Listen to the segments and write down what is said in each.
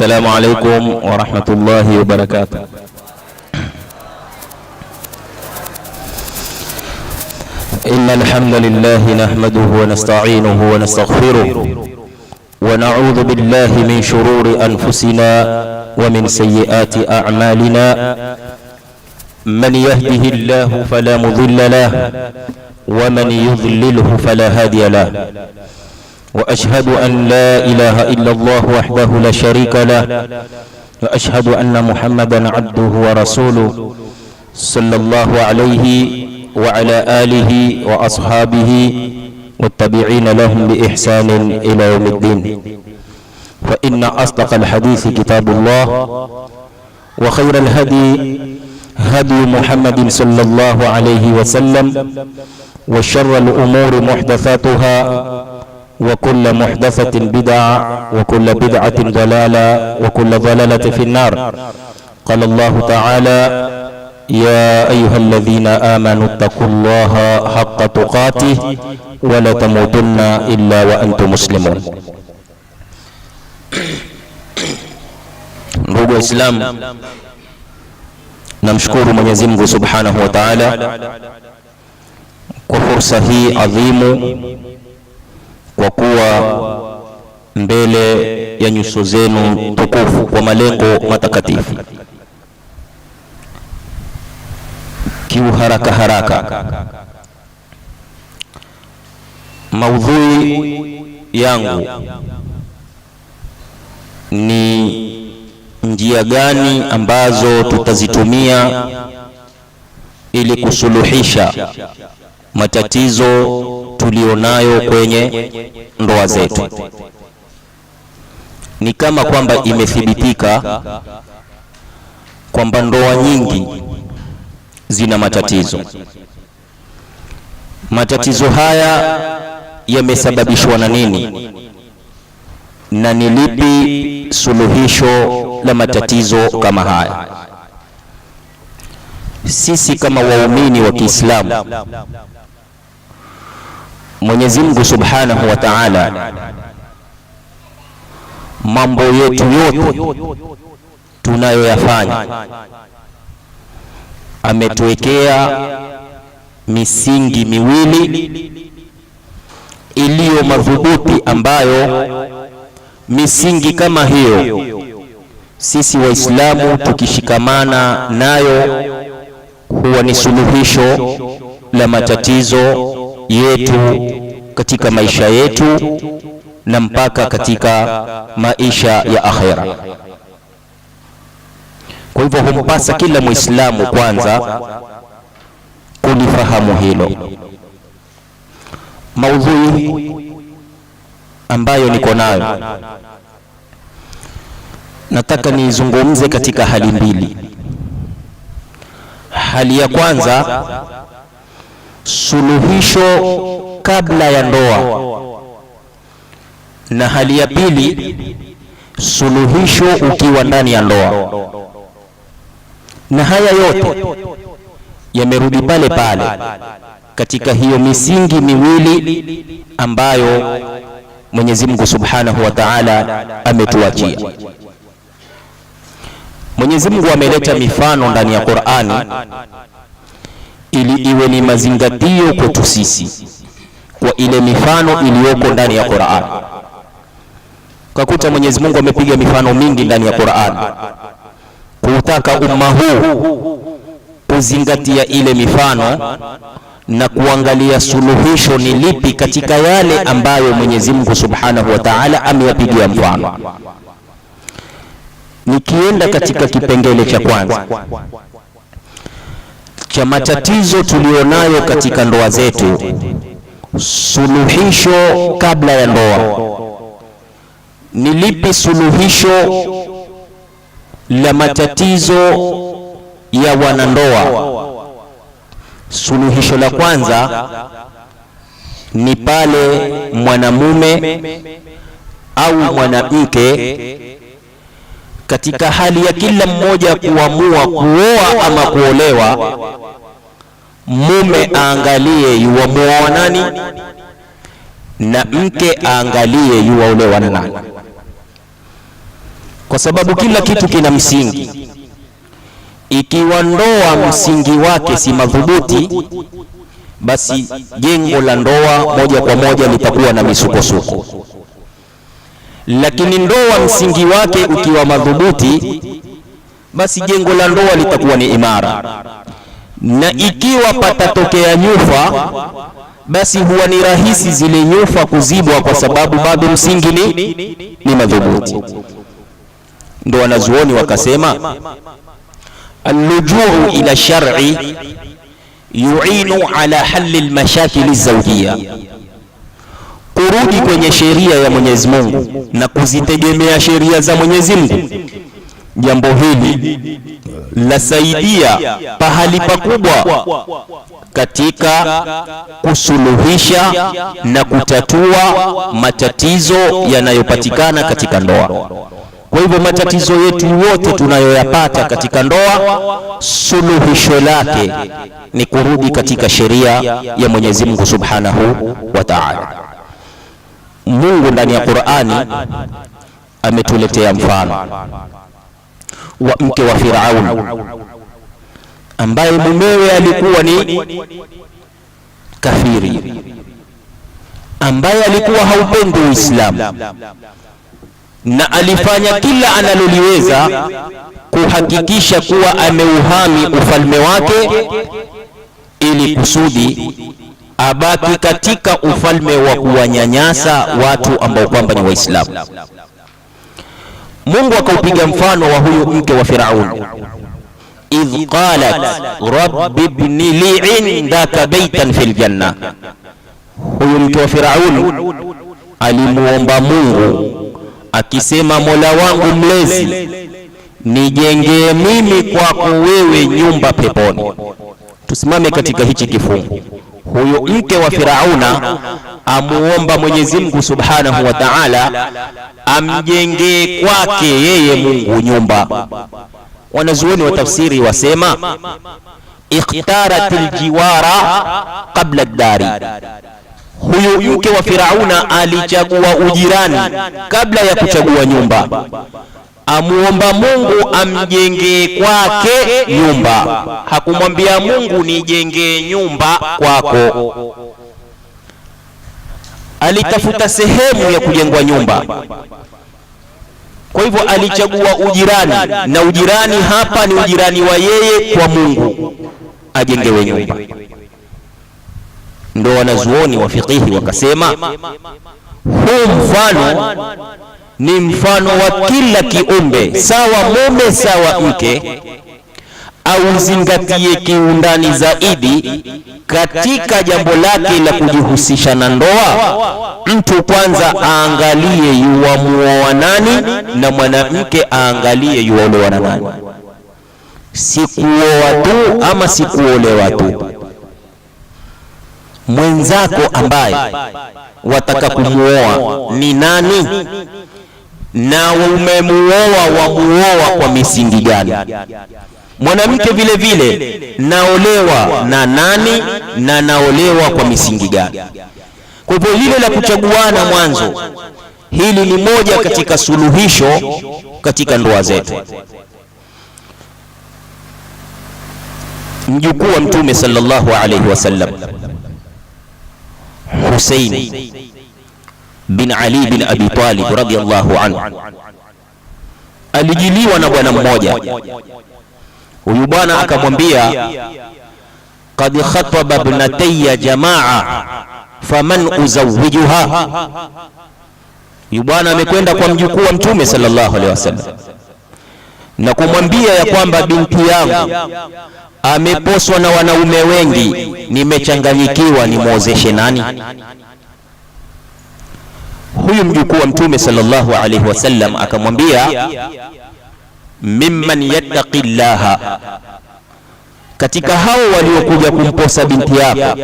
السلام عليكم ورحمة الله وبركاته. إن الحمد لله نحمده ونستعينه ونستغفره ونعوذ بالله من شرور أنفسنا ومن سيئات أعمالنا. من يهده الله فلا مضل له ومن يضلله فلا هادي له. وأشهد أن لا إله إلا الله وحده لا شريك له وأشهد أن محمدا عبده ورسوله صلى الله عليه وعلى آله وأصحابه والتابعين لهم بإحسان إلى يوم الدين. فإن أصدق الحديث كتاب الله وخير الهدي هدي محمد صلى الله عليه وسلم وشر الأمور محدثاتها وكل محدثة بدعة وكل بدعة ضلالة وكل ضلالة في النار. قال الله تعالى: يا أيها الذين آمنوا اتقوا الله حق تقاته ولا تموتن إلا وأنتم مسلمون. Ndugu Waislamu, namshukuru Mwenyezi Mungu Subhanahu wa Ta'ala kwa fursa hii adhimu, kwa kuwa mbele ya nyuso zenu tukufu kwa malengo matakatifu. Kiu haraka maudhui yangu ni njia gani ambazo tutazitumia ili kusuluhisha matatizo tulionayo kwenye ndoa zetu. Ni kama kwamba imethibitika kwamba ndoa nyingi zina matatizo. Matatizo haya yamesababishwa na nini? Na ni lipi suluhisho la matatizo kama haya? Sisi kama waumini wa Kiislamu, Mwenyezi Mungu Subhanahu wa Ta'ala mambo yetu yote tunayoyafanya ametuwekea misingi miwili iliyo madhubuti, ambayo misingi kama hiyo sisi Waislamu tukishikamana nayo huwa ni suluhisho la matatizo yetu katika maisha yetu na mpaka katika maisha ya akhera. Kwa hivyo humpasa kila Muislamu kwanza kulifahamu hilo. Maudhui ambayo niko nayo nataka nizungumze katika hali mbili. Hali ya kwanza, suluhisho kabla ya ndoa, na hali ya pili, suluhisho ukiwa ndani ya ndoa. Na haya yote yamerudi pale pale katika hiyo misingi miwili ambayo Mwenyezi Mungu Subhanahu wa Ta'ala ametuachia. Mwenyezi Mungu ameleta mifano ndani ya Qur'ani ili iwe ni mazingatio kwetu sisi kwa ile mifano iliyoko ndani ya Qur'an. Kakuta Mwenyezi Mungu amepiga mifano mingi ndani ya Qur'an kutaka umma huu kuzingatia ile mifano na kuangalia suluhisho ni lipi katika yale ambayo Mwenyezi Mungu Subhanahu wa Ta'ala ameyapigia mfano. Nikienda katika kipengele cha kwanza cha tulionayo katika ndoa zetu, suluhisho kabla ya ndoa. Ni lipi suluhisho la matatizo ya wanandoa? Suluhisho la kwanza ni pale mwanamume au mwanamke katika hali ya kila mmoja kuamua kuoa ama kuolewa, mume aangalie yuamuoa nani na mke aangalie yuaolewa na nani. kwa sababu kila kitu kina msingi. Ikiwa ndoa msingi wake si madhubuti, basi jengo la ndoa moja kwa moja litakuwa na misukosuko. Lakini ndoa msingi wake ukiwa madhubuti, basi jengo la ndoa litakuwa ni imara. Na ikiwa patatokea nyufa, basi huwa ni rahisi zile nyufa kuzibwa, kwa sababu bado msingi ni madhubuti. Ndio wanazuoni wakasema, al-lujuu ila shar'i yu'inu ala halli al-mashakil az-zawjiyya, kurudi kwenye sheria ya Mwenyezi Mungu na kuzitegemea sheria za Mwenyezi Mungu, jambo hili lasaidia pahali pakubwa katika kusuluhisha na kutatua matatizo yanayopatikana katika ndoa. Kwa hivyo matatizo yetu yote tunayoyapata katika ndoa, suluhisho lake ni kurudi katika sheria ya Mwenyezi Mungu Subhanahu wa Ta'ala. Mungu ndani ya Qur'ani ametuletea mfano wa mke wa Firaun ambaye mumewe alikuwa ni kafiri, ambaye alikuwa haupendi Uislamu, na alifanya kila analoliweza kuhakikisha kuwa ameuhami ufalme wake ili kusudi abaki katika ufalme wa kuwanyanyasa watu ambao kwamba ni Waislamu. Mungu akaupiga mfano wa huyu mke wa Firaun, idh qalat rabbi ibni li indaka baytan fil janna. Huyu mke wa Firaun alimuomba Mungu akisema, Mola wangu mlezi, nijengee mimi kwako wewe nyumba peponi. Tusimame katika hichi kifungu. Huyo mke wa Firauna amuomba Mwenyezi Mungu Subhanahu wa Ta'ala amjengee kwake yeye Mungu nyumba. Wanazuoni wa tafsiri wasema, ikhtaratil jiwara qabla ad-dari. Huyu mke wa Firauna alichagua ujirani kabla ya kuchagua nyumba. Amuomba Mungu amjengee kwake nyumba, hakumwambia Mungu nijengee nyumba kwako. Alitafuta sehemu ya kujengwa nyumba, kwa hivyo alichagua ujirani, na ujirani hapa ni ujirani wa yeye kwa Mungu ajengewe nyumba. Ndio wanazuoni wa fiqhi wakasema, huu mfano ni mfano wa kila kiumbe, sawa mume sawa mke, au zingatie kiundani zaidi katika jambo lake la kujihusisha na ndoa. Mtu kwanza aangalie yuwamuoa nani, na mwanamke aangalie yuolewa na nani. Si kuoa tu ama si kuolewa tu. Mwenzako ambaye wataka kumuoa ni nani, na umemuoa wamuoa kwa misingi gani? Mwanamke vile vile, naolewa na nani na naolewa kwa misingi gani? Kwa hivyo hilo la kuchaguana mwanzo, hili ni moja katika suluhisho katika ndoa zetu. Mjukuu wa Mtume sallallahu alayhi wasallam, Hussein bin Ali bin Abi Talib radiyallahu anhu, alijiliwa na bwana mmoja. Huyu bwana akamwambia, qad khataba ibnatayya jamaa faman uzawwijuha. Huyu bwana amekwenda kwa mjukuu wa Mtume sallallahu alaihi wasallam na kumwambia ya kwamba binti yangu ameposwa na wanaume wengi, nimechanganyikiwa, nimwozeshe nani? Huyu mjukuu wa Mtume sallallahu alaihi wasallam akamwambia, mimman yattaqillaha, katika hao waliokuja kumposa binti yako,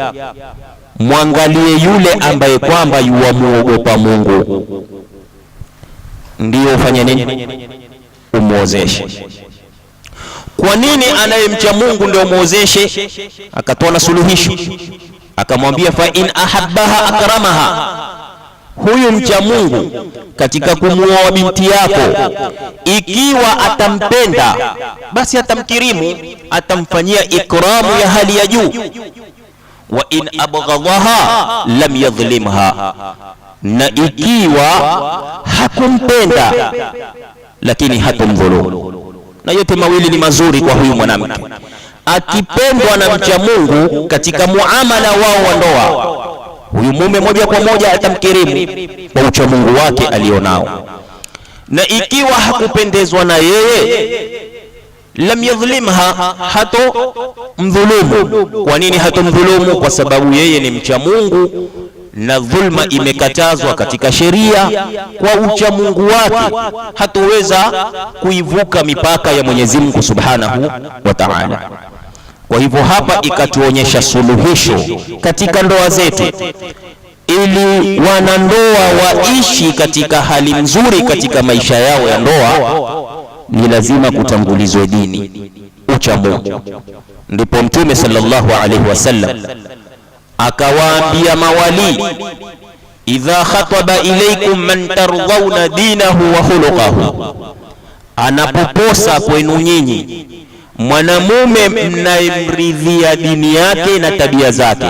mwangalie yule ambaye kwamba yuwamuogopa Mungu, ndio ufanye nini? Umuozeshe. Kwa nini anayemcha Mungu ndio muozeshe? Akatoa na suluhisho, akamwambia, fa in ahabbaha akramaha, huyu mcha Mungu katika kumuoa binti yako, ikiwa atampenda basi atamkirimu, atamfanyia ikramu ya hali ya juu. Wa in abghadaha lam yadhlimha, na ikiwa hakumpenda lakini hatomdhulumu. Na yote mawili ni mazuri kwa huyu mwanamke. Akipendwa na mcha Mungu katika muamala wao wa ndoa, huyu mume moja kwa moja atamkirimu kwa ucha Mungu wake alionao. Na ikiwa hakupendezwa na yeye, lam yadhlimha, hato mdhulumu. Kwa nini hatomdhulumu? Kwa sababu yeye ni mcha Mungu na dhulma imekatazwa katika sheria. Kwa ucha Mungu wake hatoweza kuivuka mipaka ya Mwenyezi Mungu Subhanahu wa Ta'ala. Kwa hivyo hapa ikatuonyesha suluhisho katika ndoa zetu, ili wanandoa waishi katika hali nzuri katika maisha yao ya ndoa, ni lazima kutangulizwe dini, ucha Mungu. Ndipo Mtume sallallahu alaihi wasallam akawaambia mawali, idha khataba ilaykum man tardhauna dinahu wa khuluquhu, anapoposa kwenu nyinyi mwanamume mnayemridhia dini yake na tabia zake,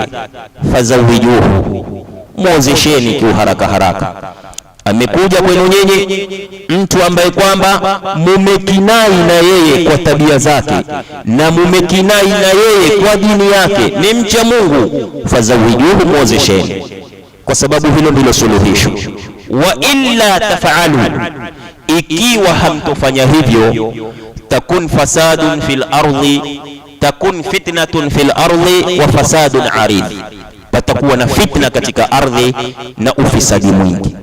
fazawijuhu, muozesheni kwa haraka haraka. Amekuja kwenu nyinyi mtu ambaye kwamba mumekinai na yeye kwa tabia zake na mumekinai na yeye kwa dini yake, ni mcha Mungu, fazawijuhu, muozesheni, kwa sababu hilo ndilo suluhisho. Wa illa taf'alu, ikiwa hamtofanya hivyo, takun fasadun fil ardi, takun fitnatun fil ardi wa fasadun arid, patakuwa na fitna katika ardhi na ufisadi mwingi.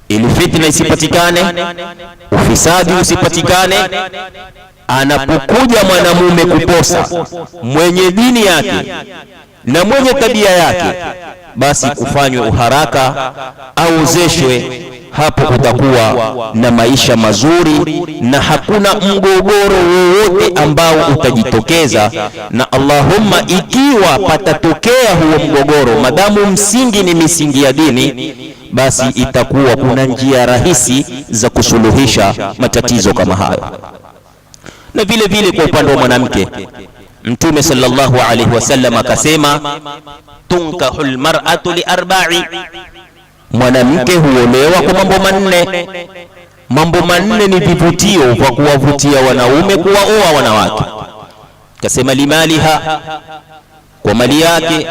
Ili fitna isipatikane, ufisadi usipatikane, anapokuja mwanamume kuposa mwenye dini yake na mwenye tabia yake, basi kufanywe uharaka aozeshwe. Hapo kutakuwa na maisha mazuri na hakuna mgogoro wowote ambao utajitokeza. Na Allahumma, ikiwa patatokea huo mgogoro, madamu msingi ni misingi ya dini, basi itakuwa kuna njia rahisi za kusuluhisha matatizo kama hayo. Na vile vile kwa upande wa mwanamke, Mtume sallallahu alaihi wasallam akasema, tunkahul mar'atu li arba'i, mwanamke huolewa kwa mambo manne. Mambo manne ni vivutio vya kuwavutia wanaume kuwaoa wanawake. Kasema limaliha, kwa mali yake.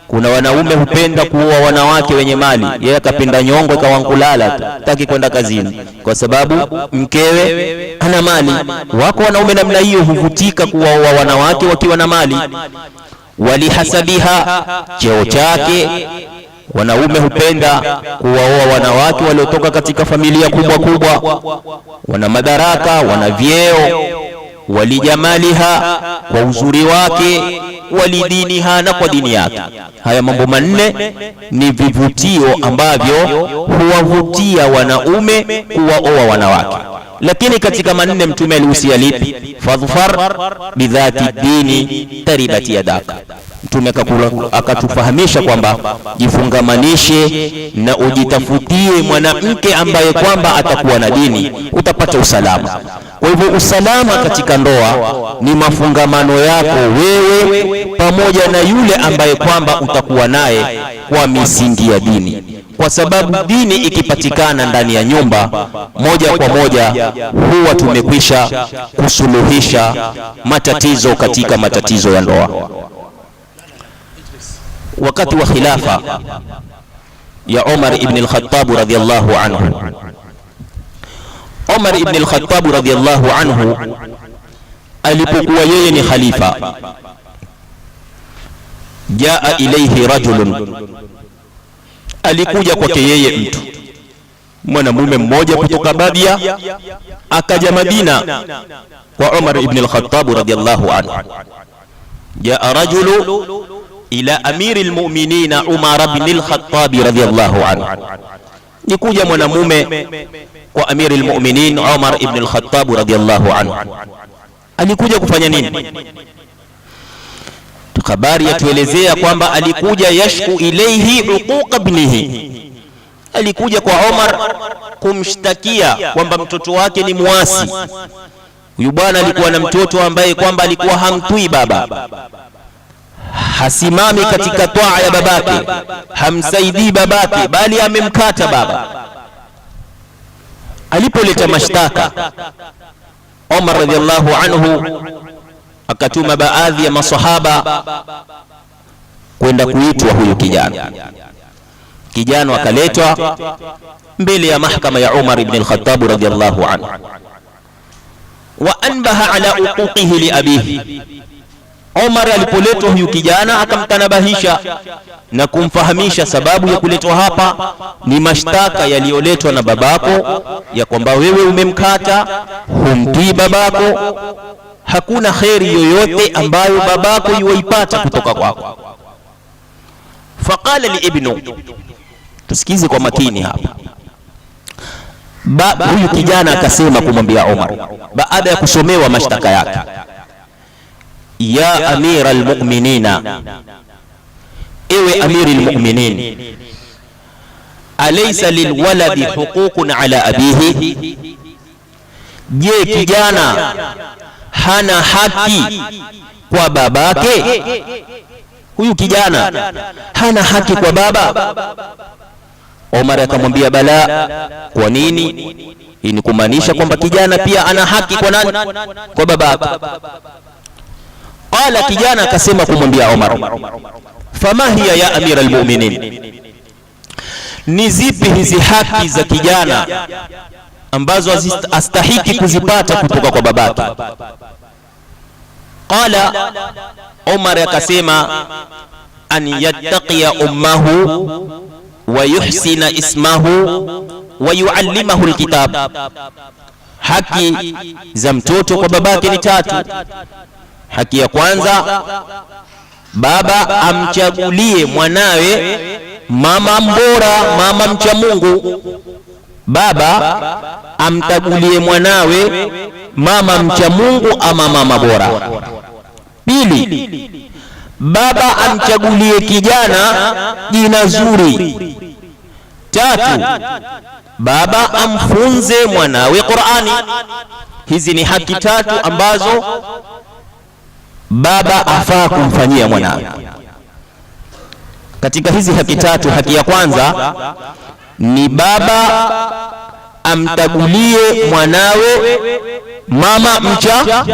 Kuna wanaume hupenda kuoa wanawake wenye mali, yeye akapenda nyongo kawankulala tu, taki kwenda kazini kwa sababu mkewe ana mali. Wako wanaume namna hiyo huvutika kuwaoa wanawake wakiwa na mali. Walihasabiha, cheo chake. Wanaume hupenda kuwaoa wanawake waliotoka katika familia kubwa kubwa, wana madaraka, wana vyeo. Walijamaliha, kwa uzuri wake. Walidiniha, na kwa dini yake. Haya mambo manne ni vivutio ambavyo huwavutia wanaume kuwaoa wanawake. Lakini katika manne Mtume alihusia lipi? Fadhfar bidhati dini taribati yadaka. Mtume akatufahamisha kwamba jifungamanishe na ujitafutie mwanamke ambaye kwamba atakuwa na dini, utapata usalama. Kwa hivyo usalama katika ndoa ni mafungamano yako wewe pamoja na yule ambaye kwamba utakuwa naye kwa misingi ya dini, kwa sababu dini ikipatikana ndani ya nyumba, moja kwa moja huwa tumekwisha kusuluhisha matatizo katika matatizo ya ndoa. Wakati wa khilafa ya Umar ibn al-Khattab radhiyallahu anhu, Umar ibn al-Khattab radhiyallahu anhu alipokuwa yeye ni khalifa, jaa ilayhi rajulun, alikuja kwake yeye mtu mwanamume mmoja kutoka Badia, akaja Madina kwa Umar ibn al-Khattab radhiyallahu anhu. Jaa rajulu ila amiri almu'minina Umar ibn al-Khattab radhiyallahu anhu, nikuja mwanamume kwa amiri almu'minin Umar ibn al-Khattab radhiyallahu anhu. Alikuja kufanya nini? Habari yatuelezea kwamba alikuja yashku ilayhi uquq ibnihi, alikuja kwa Umar kumshtakia kwamba mtoto wake ni muasi. Huyu bwana alikuwa na mtoto ambaye kwamba alikuwa hamtui baba, hasimami katika toa ya babake, hamsaidii babake, bali amemkata baba. Alipoleta mashtaka, Umar radhiallahu anhu akatuma baadhi ya masahaba kwenda kuitwa huyu kijana. Kijana akaletwa mbele ya mahakama ya Umar ibn al-Khattab radhiallahu anhu, wa anbaha ala uquqihi li abihi. Umar alipoletwa huyu kijana akamtanabahisha na kumfahamisha sababu ya kuletwa hapa ni mashtaka yaliyoletwa na babako ya kwamba wewe umemkata, humtii babako, hakuna khairi yoyote ambayo babako yuwaipata kutoka kwako. Faqala li ibnu, tusikize kwa makini hapa. Huyu kijana akasema kumwambia Umar baada ya kusomewa mashtaka yake, ya amira almu'minina, ewe amiri almu'minin, alaysa lilwaladi huququn ala abihi, je, kijana hana haki kwa babake? Huyu kijana hana haki kwa baba? Umar akamwambia bala. Kwa nini? Hii ni kumaanisha kwamba kijana pia ana haki kwa nani? Kwa babake. Qala, kijana akasema kumwambia Umar, fama hiya ya amira almu'minin, ni zipi hizi haki za kijana ambazo astahiki kuzipata kutoka kwa babake? Qala, Umar akasema, an yattaqiya ummahu wa yuhsina ismahu wa yuallimahu alkitab. Haki za mtoto kwa babake ni tatu. Haki ya kwanza, baba amchagulie mwanawe mama mbora, mama mcha Mungu. Baba amchagulie mwanawe mama mcha Mungu ama mama bora. Pili, baba amchagulie kijana jina zuri. Tatu, baba amfunze mwanawe Qur'ani. Hizi ni haki tatu ambazo baba afaa kumfanyia mwanawe. Katika hizi haki tatu, haki ya kwanza ni baba amtagulie mwanawe mama mcha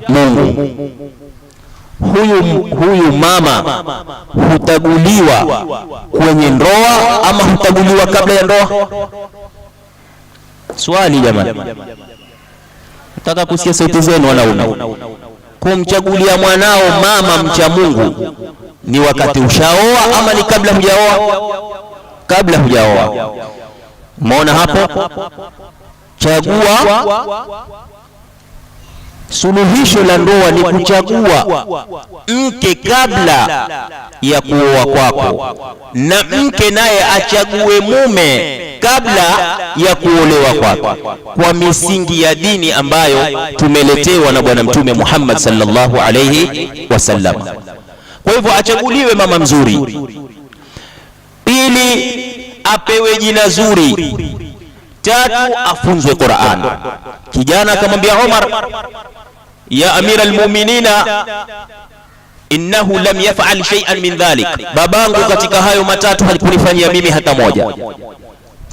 Mungu. Huyu mama hutaguliwa kwenye ndoa ama hutaguliwa kabla ya ndoa? Swali jamani, nataka kusikia sauti zenu wanaume. Kumchagulia mwanao mama mcha Mungu ni wakati ushaoa ama ni kabla hujaoa? Kabla hujaoa. Umeona hapo? Chagua. Suluhisho la ndoa ni kuchagua mke kabla ya kuoa kwako, na mke naye achague mume kabla ya kuolewa kwako, kwa misingi ya dini ambayo tumeletewa na Bwana Mtume Muhammad sallallahu alayhi wasallam. Kwa hivyo achaguliwe mama mzuri. Pili, apewe jina zuri. Tatu, afunzwe Qur'an. Kijana akamwambia Umar, ya amira almu'minina, innahu lam yaf'al shay'an min dhalik, babangu katika hayo matatu hakunifanyia mimi hata moja.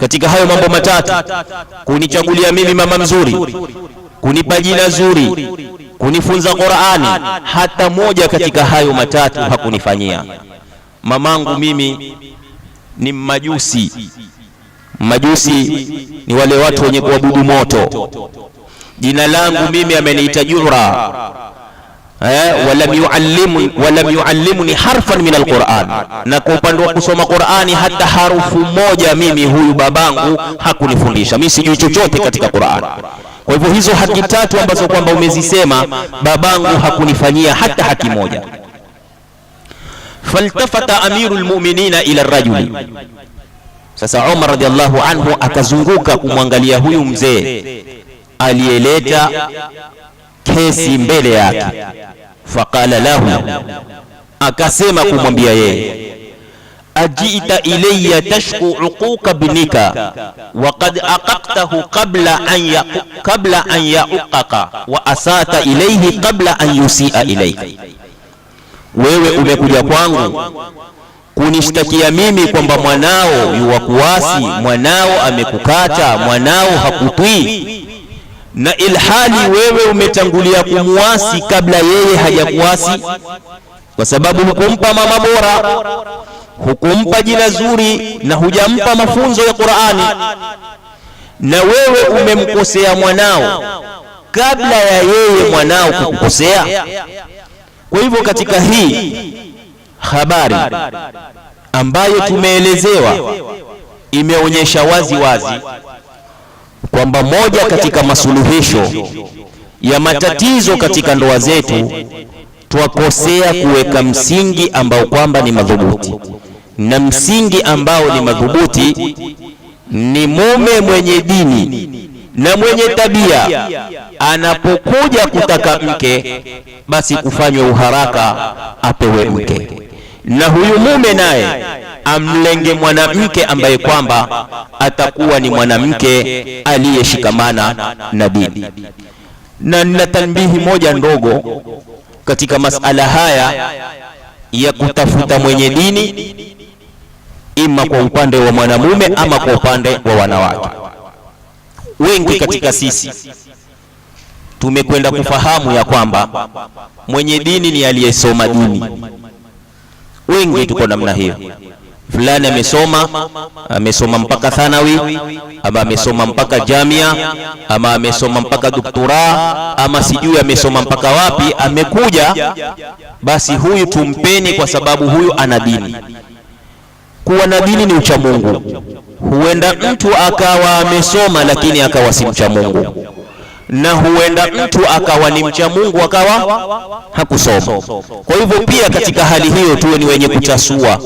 Katika hayo mambo matatu, kunichagulia mimi mama mzuri, kunipa jina zuri, kunifunza Qur'ani, hata moja katika hayo matatu hakunifanyia. Mamangu mimi ni majusi. Majusi ni wale watu wenye kuabudu moto. Jina langu mimi ameniita Jura, walam yuallimuni harfan min alquran, na kwa upande wa kusoma Qur'ani hata harufu moja mimi huyu babangu hakunifundisha. Mimi sijui chochote katika Qur'an. Kwa hivyo hizo haki tatu ambazo kwamba umezisema, babangu hakunifanyia hata haki moja. Faltafata amirul mu'minina ila rajuli. Sasa Umar radhiallahu anhu akazunguka kumwangalia huyu mzee aliyeleta kesi mbele yake. Faqala lahu, akasema kumwambia yeye, ajita ilayya tashku uquqa binika wa qad aqaqtahu qabla an ya'uqqa wa asata ilayhi qabla an yusi'a ilayka. Wewe umekuja kwangu kunishtakia mimi kwamba mwanao yuwakuasi, mwanao amekukata, mwanao hakutii, na ilhali wewe umetangulia kumuasi kabla yeye hajakuasi, kwa sababu hukumpa mama bora, hukumpa jina zuri, na hujampa mafunzo ya Qur'ani, na wewe umemkosea mwanao kabla ya yeye mwanao kukukosea. Kwa hivyo katika hii habari ambayo tumeelezewa imeonyesha wazi wazi kwamba moja katika masuluhisho ya matatizo katika ndoa zetu, twakosea kuweka msingi ambao kwamba ni madhubuti, na msingi ambao ni madhubuti ni mume mwenye dini na mwenye tabia anapokuja kutaka mke, basi kufanywe uharaka apewe mke, na huyu mume naye amlenge mwanamke ambaye kwamba atakuwa ni mwanamke aliyeshikamana na dini. Na nina tanbihi moja ndogo katika masala haya ya kutafuta mwenye dini, ima kwa upande wa mwanamume ama kwa upande wa wanawake. Wengi katika sisi tumekwenda kufahamu ya kwamba mwenye dini ni aliyesoma dini. Wengi tuko namna hiyo. Fulani amesoma mpaka thanawi, ama amesoma mpaka jamia, ama amesoma mpaka doktora, ama sijui amesoma mpaka wapi, amekuja basi huyu tumpeni kwa sababu huyu ana dini. Kuwa na dini ni ucha Mungu. Huenda mtu akawa amesoma lakini akawa si mcha Mungu, na huenda mtu akawa ni mcha Mungu akawa hakusoma. Kwa hivyo pia katika hali hiyo tuwe ni wenye kutasua,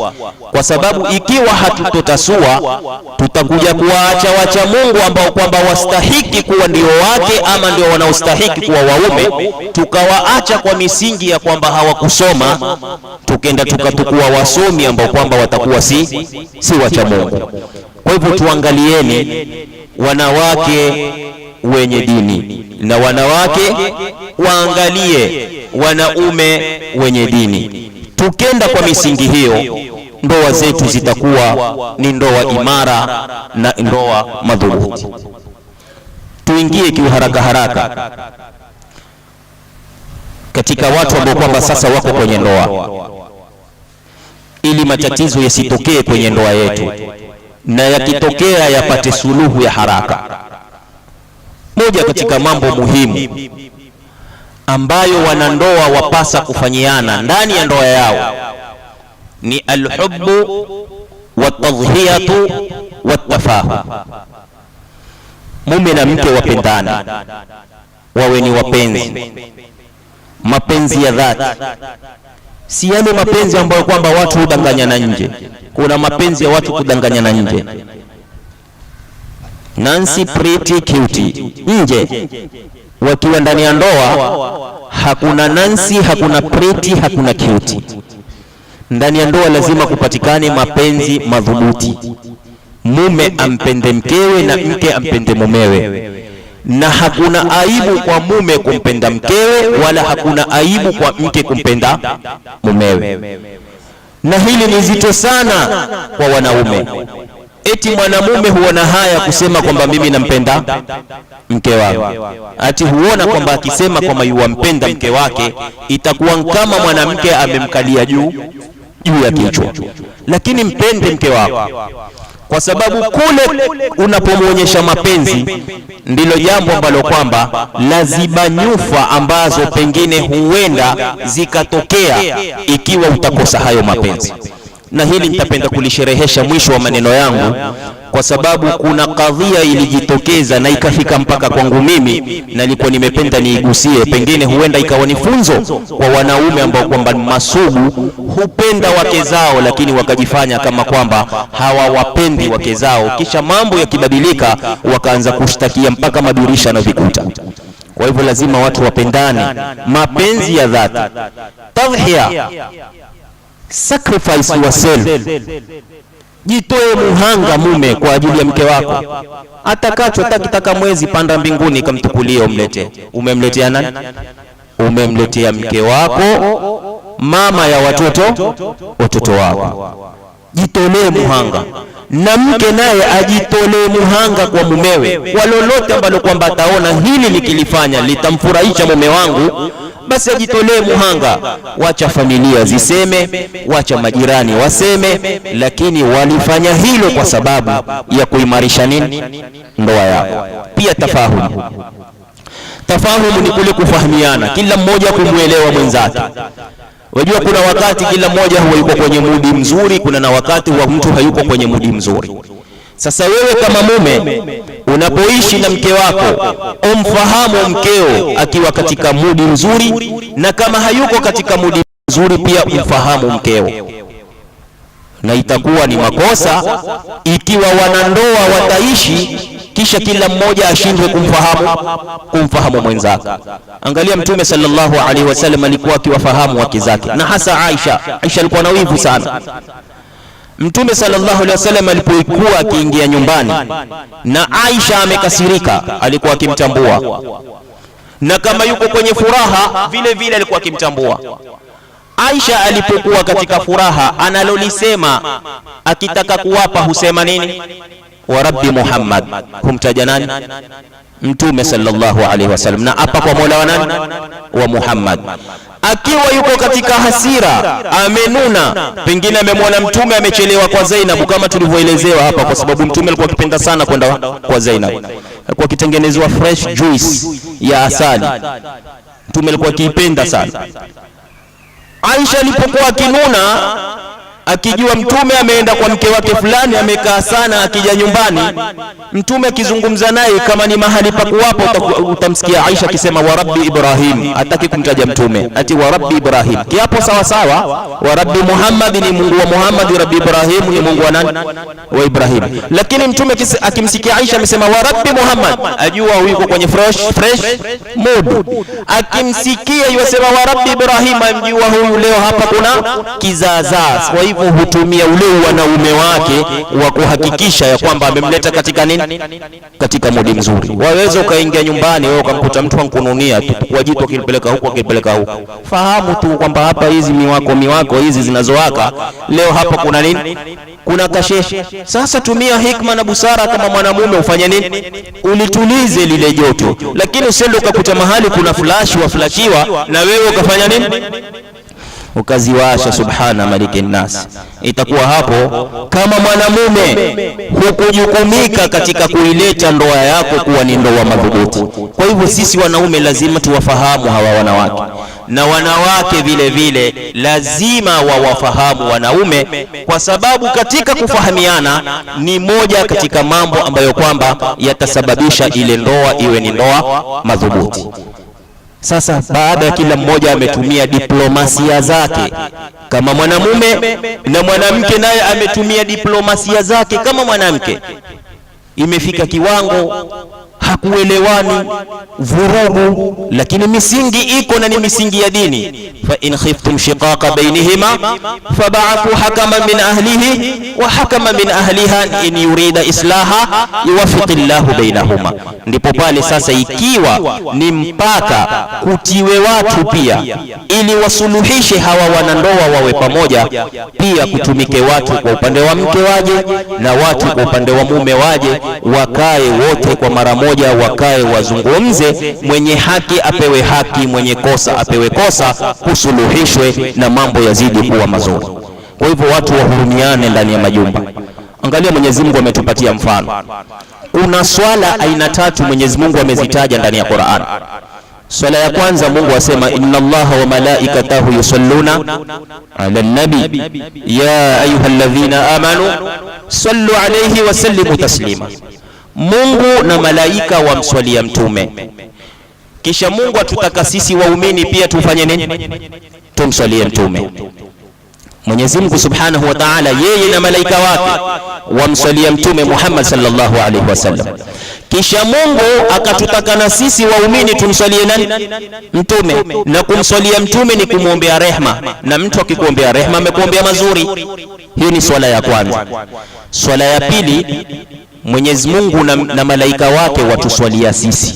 kwa sababu ikiwa hatutotasua tutakuja kuwaacha wacha Mungu ambao kwamba wastahiki kuwa ndio wake ama ndio wanaostahiki kuwa waume, tukawaacha kwa misingi ya kwamba hawakusoma, tukenda tukatukua wasomi ambao kwamba watakuwa si wacha Mungu. Kwa hivyo tuangalieni wanawake wenye dini, na wanawake waangalie wanaume wenye dini. Tukenda kwa misingi hiyo, ndoa zetu zitakuwa ni ndoa imara na ndoa madhubuti. Tuingie kiuharaka haraka katika watu ambao kwamba sasa wako kwenye ndoa, ili matatizo yasitokee kwenye ndoa yetu, na yakitokea yapate suluhu ya haraka. Moja katika mambo muhimu ambayo wanandoa wapasa kufanyiana ndani ya ndoa yao ni alhubbu watadhhiyatu wattafahum. Mume na mke wapendana, wawe ni wapenzi, mapenzi ya dhati, si yale mapenzi ambayo kwamba watu hudanganyana nje. Kuna mapenzi ya watu kudanganyana nje, Nancy pretty cute nje, wakiwa ndani ya ndoa hakuna Nancy, hakuna pretty, hakuna cute. Ndani ya ndoa lazima kupatikane mapenzi madhubuti, mume ampende mkewe na mke ampende mumewe, na hakuna aibu kwa mume kumpenda mkewe, wala hakuna aibu kwa mke kumpenda mumewe. Na hili ni zito sana kwa wanaume. Eti mwanamume huona haya kusema kwamba mimi nampenda mke wangu. Ati huona kwamba akisema kwamba yuwampenda mke wake itakuwa kama mwanamke amemkalia juu ya kichwa. Lakini mpende mke wako, kwa sababu kule unapomuonyesha mapenzi ndilo jambo ambalo kwamba laziba nyufa ambazo pengine huenda zikatokea ikiwa utakosa hayo mapenzi. Na hili nitapenda kulisherehesha mwisho wa maneno yangu, kwa sababu kuna kadhia ilijitokeza na ikafika mpaka kwangu mimi, na nilikuwa nimependa niigusie. Pengine huenda ikawa ni funzo kwa wanaume ambao kwamba masugu hupenda wake zao, lakini wakajifanya kama kwamba hawawapendi wake zao, kisha mambo yakibadilika wakaanza kushtakia mpaka madirisha na vikuta. Kwa hivyo lazima watu wapendane, mapenzi ya dhati. Tadhhiya Sacrifice yourself. Jitoe muhanga mume kwa ajili ya mke wako. Atakacho takitaka mwezi panda mbinguni kamtukulie umlete. Umemletea nani? Umemletea mke wako, mama ya watoto wako. Jitolee muhanga. Na mke naye ajitolee muhanga kwa mumewe kwa lolote ambalo kwamba ataona hili nikilifanya litamfurahisha mume wangu, basi ajitolee muhanga. Wacha familia ziseme, wacha majirani waseme, lakini walifanya hilo kwa sababu ya kuimarisha nini? Ndoa yako. Pia tafahumu. Tafahumu ni kule kufahamiana, kila mmoja kumuelewa mwenzake. Wajua kuna wakati kila mmoja huwa yuko kwenye mudi mzuri, kuna na wakati huwa mtu hayuko kwenye mudi mzuri. Sasa wewe kama mume unapoishi na mke wako, umfahamu mkeo akiwa katika mudi mzuri, na kama hayuko katika mudi mzuri pia umfahamu mkeo. Na itakuwa ni makosa ikiwa wanandoa wataishi kisha kila mmoja ashindwe kumfahamu mwenzake. Angalia Mtume sallallahu alaihi wasallam alikuwa akiwafahamu wake zake, na hasa Aisha alikuwa na wivu sana. Mtume sallallahu alaihi wasallam alipokuwa akiingia nyumbani na Aisha amekasirika, alikuwa akimtambua, na kama yuko kwenye furaha vile vile alikuwa akimtambua. Aisha alipokuwa katika furaha, analolisema akitaka kuwapa husema nini? Wa Rabbi Muhammad. Kumtaja nani? Mtume sallallahu alaihi wasallam. Na hapa kwa Mola wa nani? Wa Muhammad. Akiwa yuko katika hasira, amenuna, pengine amemwona Mtume amechelewa kwa Zainab kama tulivyoelezewa hapa, kwa sababu Mtume alikuwa akipenda sana kwenda kwa Zainab. Alikuwa akitengenezwa fresh juice ya asali. Mtume alikuwa akipenda sana. Aisha alipokuwa akinuna, akijua Mtume ameenda kwa mke wake fulani, amekaa sana, akija nyumbani Mtume akizungumza naye kama ni mahali pa kuwapo, utamsikia Aisha akisema wa Rabbi Ibrahim. Hataki kumtaja Mtume, ati wa Rabbi Ibrahim. Kiapo sawa sawa, wa Rabbi Muhammad ni Mungu wa Muhammad, Rabbi Ibrahim ni Mungu wa nani? Wa Ibrahim. Lakini Mtume akimsikia Aisha amesema wa Rabbi Muhammad, ajua yuko kwenye fresh mood. Akimsikia yosema wa Rabbi Ibrahim, amjua huyu leo hapa kuna kizaazaa. Kwa hivyo hutumia ule wanaume wake wa kuhakikisha ya kwamba amemleta katika nini? Katika mudi mzuri. Waweza ukaingia nyumbani wewe ukamkuta mtu ankununia tu kwa jitu akipeleka huko. Fahamu tu kwamba hapa hizi miwako hizi zinazowaka leo hapa kuna nini? Kuna kasheshe. Sasa tumia hikma na busara kama mwanamume, ufanye nini? Ulitulize lile joto. Lakini usiende ukakuta mahali kuna waflashiwa na wewe ukafanya nini? Ukaziwasha. Subhana malikin nas. Itakuwa hapo kama mwanamume hukujukumika katika kuileta ndoa yako kuwa ni ndoa madhubuti. Kwa hivyo sisi wanaume lazima tuwafahamu hawa wanawake, na wanawake vile vile lazima wawafahamu wanaume, kwa sababu katika kufahamiana ni moja katika mambo ambayo kwamba yatasababisha ile ndoa iwe ni ndoa madhubuti. Sasa baada ya kila mmoja ametumia diplomasia zake kama mwanamume, na mwanamke naye ametumia diplomasia zake kama mwanamke, imefika kiwango hakuelewani, vurugu, lakini misingi iko na ni misingi ya dini. Fa in khiftum shiqaqa bainihima fab'athu hakaman min ahlihi wa hakaman min ahliha in yurida islaha yuwaffiqillahu bainahuma. Ndipo pale sasa ikiwa ni mpaka kutiwe watu pia ili wasuluhishe hawa wanandoa wawe pamoja, pia kutumike watu kwa upande wa mke waje na watu kwa upande wa mume waje, wakae wote kwa mara moja, wakae wazungumze, mwenye haki apewe haki, mwenye kosa apewe kosa, kusuluhishwe na mambo yazidi kuwa mazuri. Kwa hivyo watu wahurumiane ndani ya majumba. Angalia Mwenyezi Mungu ametupatia mfano. Kuna swala aina tatu Mwenyezi Mungu amezitaja ndani ya Qur'an. Swala ya kwanza Mungu asema inna Allaha wa malaikatahu yusalluna ala nabi ya ayyuhalladhina amanu sallu alayhi wa sallimu taslima. Mungu na malaika wamswalia mtume. Kisha Mungu atutaka sisi waumini pia tufanye nini? Tumswalie mtume. Mwenyezi Mungu Subhanahu wa Ta'ala yeye na malaika wake wamswalia mtume Muhammad sallallahu alaihi wasallam. Kisha Mungu akatutaka na sisi waumini tumswalie nani? Mtume. Na kumswalia mtume ni kumwombea rehma, na mtu akikuombea rehma amekuombea mazuri. Hiyo ni swala ya kwanza. Swala ya pili, Mwenyezi Mungu na malaika wake watuswalia sisi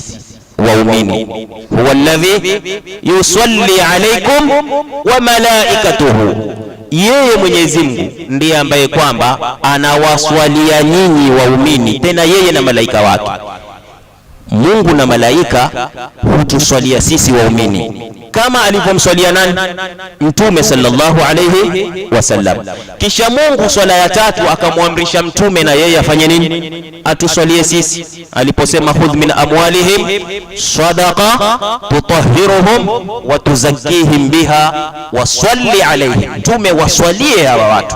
waumini. Huwa alladhi yusalli alaykum wa malaikatuhu, yeye Mwenyezi Mungu ndiye ambaye kwamba anawaswalia nyinyi waumini, tena yeye na malaika wake. Mungu na malaika hutuswalia sisi waumini kama alivyomswalia nani? Mtume sallallahu alayhi wasallam. Kisha Mungu swala ya tatu akamwamrisha mtume na yeye afanye nini? Atuswalie sisi, aliposema khudh min amwalihim sadaqa tutahhiruhum wa tuzakkihim biha wa salli alayhim. Mtume waswalie hawa watu.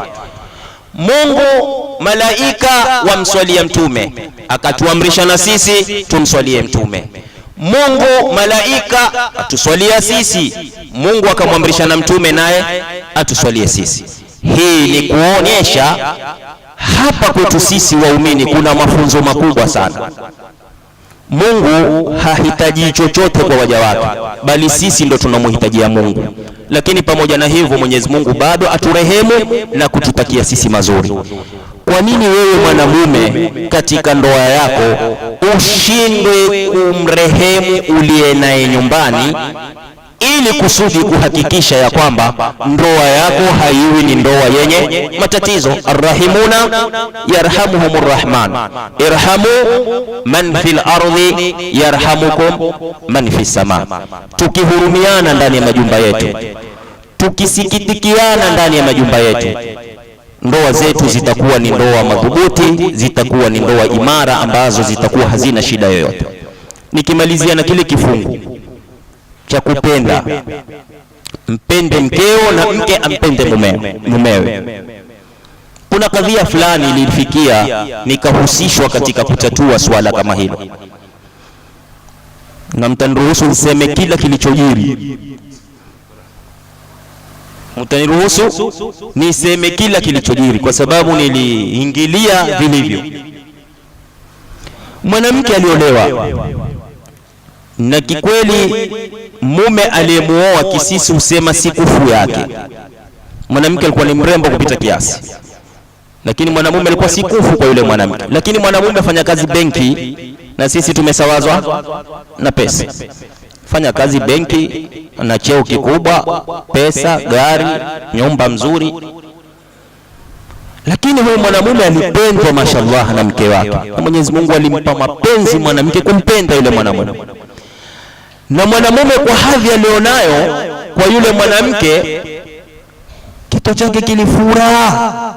Mungu malaika wamswalia mtume, akatuamrisha na sisi tumswalie mtume. Mungu malaika atuswalia sisi, Mungu akamwamrisha na mtume naye atuswalie sisi. Hii ni kuonyesha hapa kwetu sisi waumini kuna mafunzo makubwa sana. Mungu hahitaji chochote kwa waja wake, bali sisi ndo tunamhitajia Mungu. Lakini pamoja na hivyo Mwenyezi Mungu bado aturehemu na kututakia sisi mazuri. Kwa nini wewe mwanamume katika ndoa yako ushindwe kumrehemu uliye naye nyumbani, ili kusudi kuhakikisha ya kwamba ndoa yako haiwi ni ndoa yenye matatizo? Arrahimuna yarhamuhumur rahman, irhamu man fil ardi yarhamukum man fis sama. Tukihurumiana ndani ya majumba yetu, tukisikitikiana ndani ya majumba yetu, ndoa zetu zitakuwa ni ndoa madhubuti, zitakuwa ni ndoa imara ambazo zitakuwa hazina shida yoyote. Nikimalizia na kile kifungu cha kupenda, mpende mkeo na mke ampende mumewe. Kuna kadhia fulani ilifikia nikahusishwa katika kutatua swala kama hilo, na mtaniruhusu niseme kila kilichojiri. Mtaniruhusu niseme kila kilichojiri kwa sababu niliingilia vilivyo. Mwanamke aliolewa na kikweli mume aliyemuoa kisisi usema si kufu yake. Mwanamke alikuwa ni mrembo kupita kiasi, lakini mwanamume alikuwa si kufu kwa yule mwanamke. Lakini mwanamume afanya kazi benki na sisi tumesawazwa na pesa. Fanya kazi benki na cheo kikubwa, pesa, gari, nyumba mzuri. Lakini huyo mwanamume alipendwa mashallah na mke wake, na Mwenyezi Mungu alimpa mapenzi mwanamke kumpenda yule mwanamume. Na mwanamume kwa hadhi alionayo kwa yule mwanamke, kichwa chake kilifuraha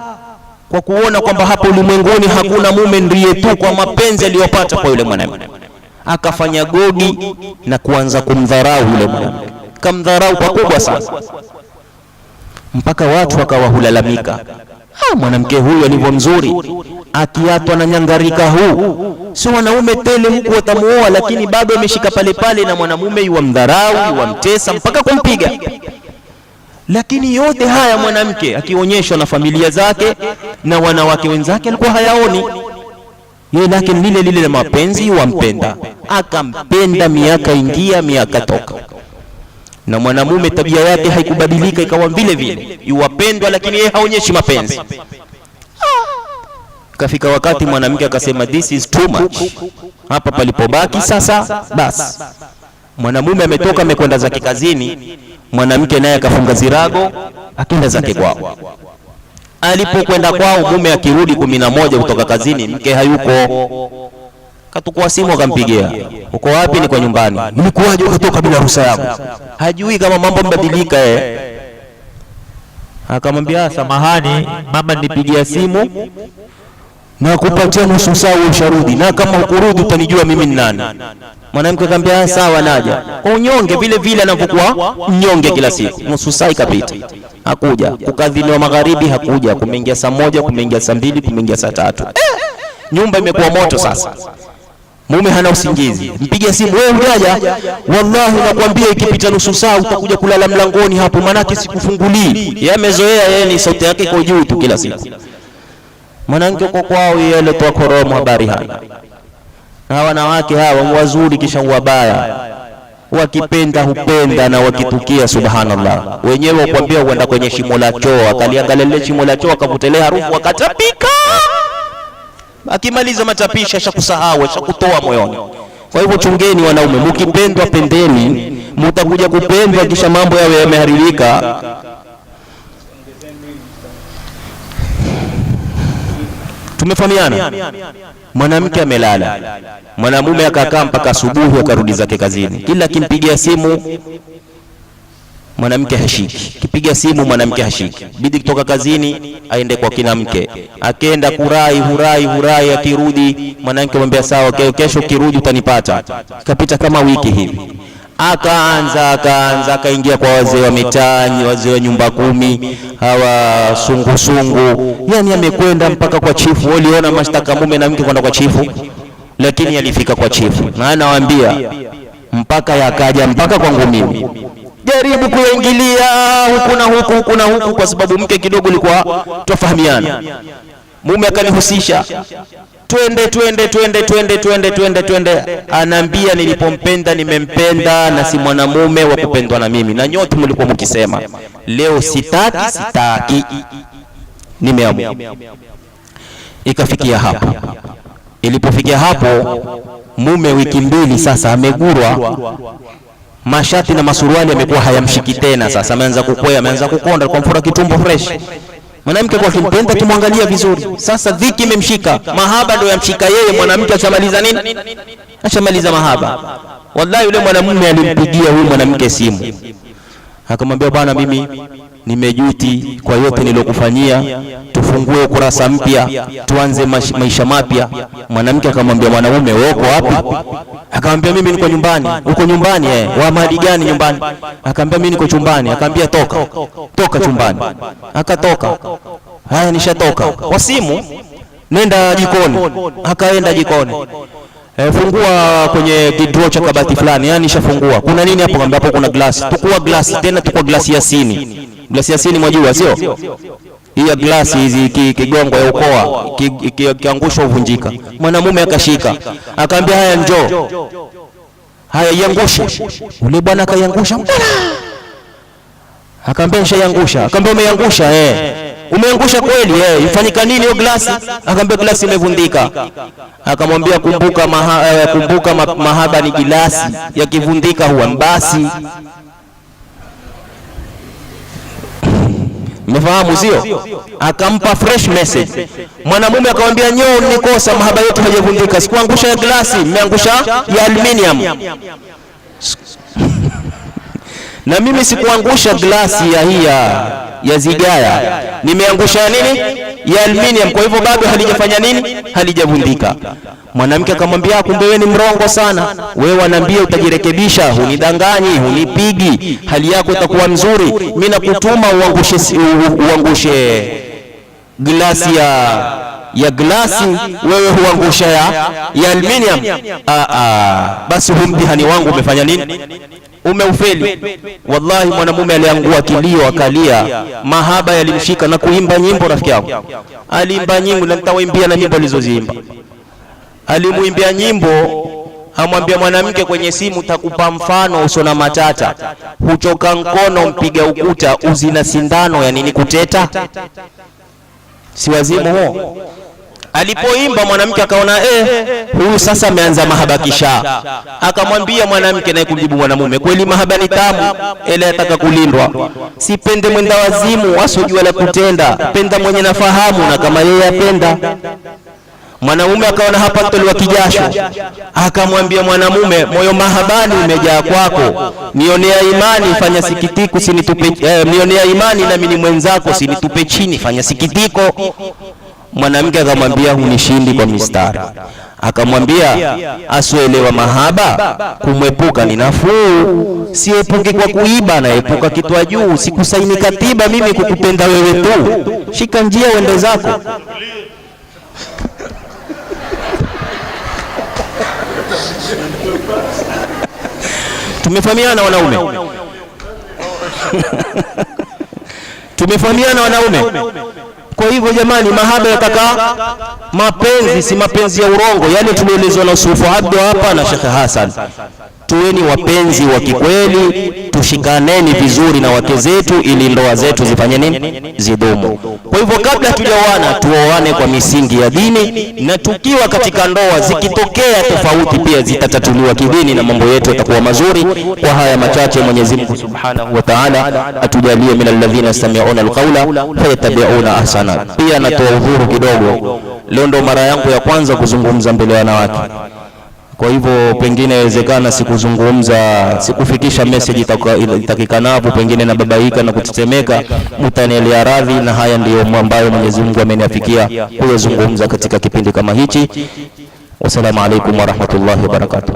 kwa kuona kwamba hapo ulimwenguni hakuna mume ndiye tu, kwa mapenzi aliyopata kwa yule mwanamke. Akafanya godi na kuanza kumdharau yule mwanamke, kamdharau kwa kubwa sana, mpaka watu wakawa hulalamika, mwanamke huyu alivyo mzuri, akiatwa na nyangarika huu, sio wanaume tele huku watamuoa, lakini bado ameshika pale pale na mwanamume yuamdharau, yuamtesa mpaka kumpiga. Lakini yote haya mwanamke akionyeshwa na familia zake na wanawake wenzake alikuwa hayaoni. Yeye lakini lile la mapenzi wampenda, akampenda miaka ingia miaka toka. Na mwanamume tabia yake haikubadilika, ikawa vile vile yuwapendwa, lakini yeye haonyeshi mapenzi. Kafika wakati mwanamke akasema this is too much, hapa palipobaki sasa basi. Mwanamume ametoka amekwenda zake kazini, mwanamke naye akafunga zirago akaenda zake kwao. Alipokwenda kwao, mume akirudi 11 kutoka kazini, mke hayuko. Katukua simu akampigia, uko wapi? Ni kwa nyumbani. Nilikuwaje ukatoka bila ruhusa yangu? Hajui kama mambo mbadilika Akamwambia samahani mama, nipigia simu na kupatia nusu saa usharudi, na kama ukurudi utanijua mimi ni nani. Mwanamke akamwambia sawa naja. Kwa unyonge vile vile anavyokuwa mnyonge kila siku. Nusu saa ikapita, hakuja. Kukadhini wa magharibi hakuja, kumeingia saa 1, kumeingia saa 2, kumeingia saa 3. Nyumba imekuwa moto sasa. mume hana usingizi, mpigia simu, wewe hujaja? Wallahi nakwambia ikipita nusu saa utakuja kulala mlangoni hapo, manake sikufungulii. Yeye amezoea, yeye ni sauti yake iko juu tu kila siku. Mwanamke kwa kwao yeye alitoa koromo habari haya. Na wanawake hawa wazuri kisha wabaya, wakipenda hupenda na wakitukia subhanallah. Wenyewe wakwambia uenda kwenye shimo la choo, akaliangalia lile shimo la choo akavutelea harufu akatapika. Akimaliza matapisha ashakusahau, ashakutoa moyoni. Kwa hivyo chungeni wanaume, mkipendwa pendeni, mtakuja kupendwa kisha mambo yawe yameharibika. Tumefahamiana? Mwanamke amelala, mwanamume akakaa mpaka asubuhi akarudi zake kazini. Kila kimpigia simu mwanamke hashiki, kipiga simu mwanamke hashiki. Bidi kutoka kazini aende kwa kina mke, akaenda hurai, akirudi mwanamke mwambia sawa, kesho kirudi utanipata. Kapita kama wiki hivi, akaingia kwa wazee wa mitaa, wazee wa nyumba 10, hawa sungu. Yani amekwenda mpaka kwa chifu. Waliona mashtaka mume na mke kwenda kwa chifu, lakini alifika kwa chifu. Na anawaambia mpaka yakaja mpaka kwangu mimi. Jaribu kuingilia huku na huku, kwa sababu mke kidogo alikuwa tofahamiana. Mume akanihusisha, twende. Anaambia nilipompenda nimempenda na si mwanamume wa kupendwa na mimi. Na nyote mlikuwa mkisema leo sitaki, nimeamua. Ikafikia hapo. Ilipofikia hapo, mume wiki 2 sasa amegurwa, mashati na masuruali yamekuwa hayamshiki tena. Sasa ameanza kukwea, ameanza kukonda, kwa mfura kitumbo fresh. Mwanamke kwa kimpenda kimwangalia vizuri. Sasa dhiki imemshika, mahaba ndio yamshika yeye. Mwanamke ashamaliza nini? Ashamaliza mahaba. Wallahi yule mwanamume alimpigia huyu mwanamke simu, akamwambia bwana, mimi nimejuti kwa yote nilokufanyia, tufungue ukurasa mpya, tuanze maisha mapya. Mwanamke akamwambia mwanamume, wewe uko wapi? Akamwambia mimi niko nyumbani. Uko nyumbani? Wa mahali gani nyumbani? Akamwambia mimi niko chumbani. Akamwambia toka chumbani. Akatoka. Haya, nishatoka. Kwa simu, nenda jikoni. Akaenda jikoni. Fungua kwenye kidro cha kabati fulani. Yani nishafungua. Kuna nini hapo? Akamwambia hapo kuna glasi. Tukua glasi tena, tukua glasi ya sini. Glasi ya sini mwajua sio? Hii glasi hizi kigongo ya ukoa, kiangusha uvunjika. Mwanamume akashika. Akamwambia haya njoo. Haya iangusha. Ule bwana akaiangusha. Akamwambia nishaiangusha. Akamwambia umeangusha? Umeangusha kweli? Ifanyika nini hiyo glasi? Akamwambia glasi imevundika. Akamwambia kumbuka mahaba ni glasi, yakivundika huwa mbasi. Mmefahamu sio? Akampa fresh message. Mwanamume akamwambia nyoo, nikosa, mahaba yote hayavundika. Sikuangusha ya glasi, nimeangusha ya aluminium. Na mimi sikuangusha glasi ya zigaya, nimeangusha nini? Ya aluminium. Kwa hivyo bado halijafanya nini? Halijavundika. Mwanamke akamwambia kumbe wewe ni mrongo sana. Wewe wanaambia utajirekebisha, hunidangani, hunipigi, hali yako itakuwa nzuri. Mimi nakutuma uangushe glasi ya glasi, wewe huangusha ya aluminium. Basi mtihani wangu umefanya nini? Umeufeli. Wallahi mwanamume aliangua kilio, akalia, mahaba yalimshika na kuimba nyimbo. Rafiki yangu aliimba nyimbo, na nitawaimbia na nyimbo alizoziimba. Alimuimbia nyimbo, amwambia mwanamke kwenye simu, takupa mfano usio na matata, huchoka mkono mpiga ukuta, uzina sindano ya nini kuteta? Si wazimu huo? Alipoimba mwanamke akaona huyu sasa ameanza mahaba kisha. Akamwambia mwanamke naye kumjibu mwanamume, kweli mahaba ni tamu, ila yataka kulindwa. Sipende mwenda wazimu asojua la kutenda, penda mwenye nafahamu na kama yeye apenda. Mwanamume akaona hapa kutolewa kijasho. Akamwambia mwanamume, moyo mahabani umejaa kwako, nionea imani, fanya sikitiko, usinitupe. Nionea imani na mimi ni mwenzako, usinitupe chini, fanya sikitiko. Mwanamke akamwambia hunishindi kwa mistari. Akamwambia asoelewa mahaba, kumwepuka ni nafuu, siepuki kwa kuiba na epuka kitwa juu. Sikusaini katiba mimi kukupenda wewe tu, shika njia uende zako. Tumefahamiana wanaume? Tumefahamiana wanaume? Kwa hivyo jamani, mahaba yataka mapenzi, si mapenzi ya urongo. Yale tulielezwa na Usufu Abdu hapa na Sheikh Hassan. Tuweni wapenzi wa kikweli, tushikaneni vizuri na wake zetu ili ndoa zetu zifanye nini? Zidumu. Kwa hivyo kabla tujaoana, tuoane kwa misingi ya dini, na tukiwa katika ndoa zikitokea tofauti pia zitatatuliwa kidini na mambo yetu yatakuwa mazuri. Kwa haya machache, Mwenyezi Mungu Subhanahu wa Ta'ala atujalie min alladhina yastami'una alqawla fayattabi'una ahsana. Pia natoa udhuru kidogo, leo ndo mara yangu ya kwanza kuzungumza mbele ya wanawake. Kwa hivyo pengine inawezekana sikufikisha message itakikanavyo, pengine na babaika na kutetemeka, mtanielea radhi, na haya ndiyo ambayo Mwenyezi Mungu ameniafikia kuyazungumza katika kipindi kama hichi. Wassalamu alaikum warahmatullahi wabarakatuh.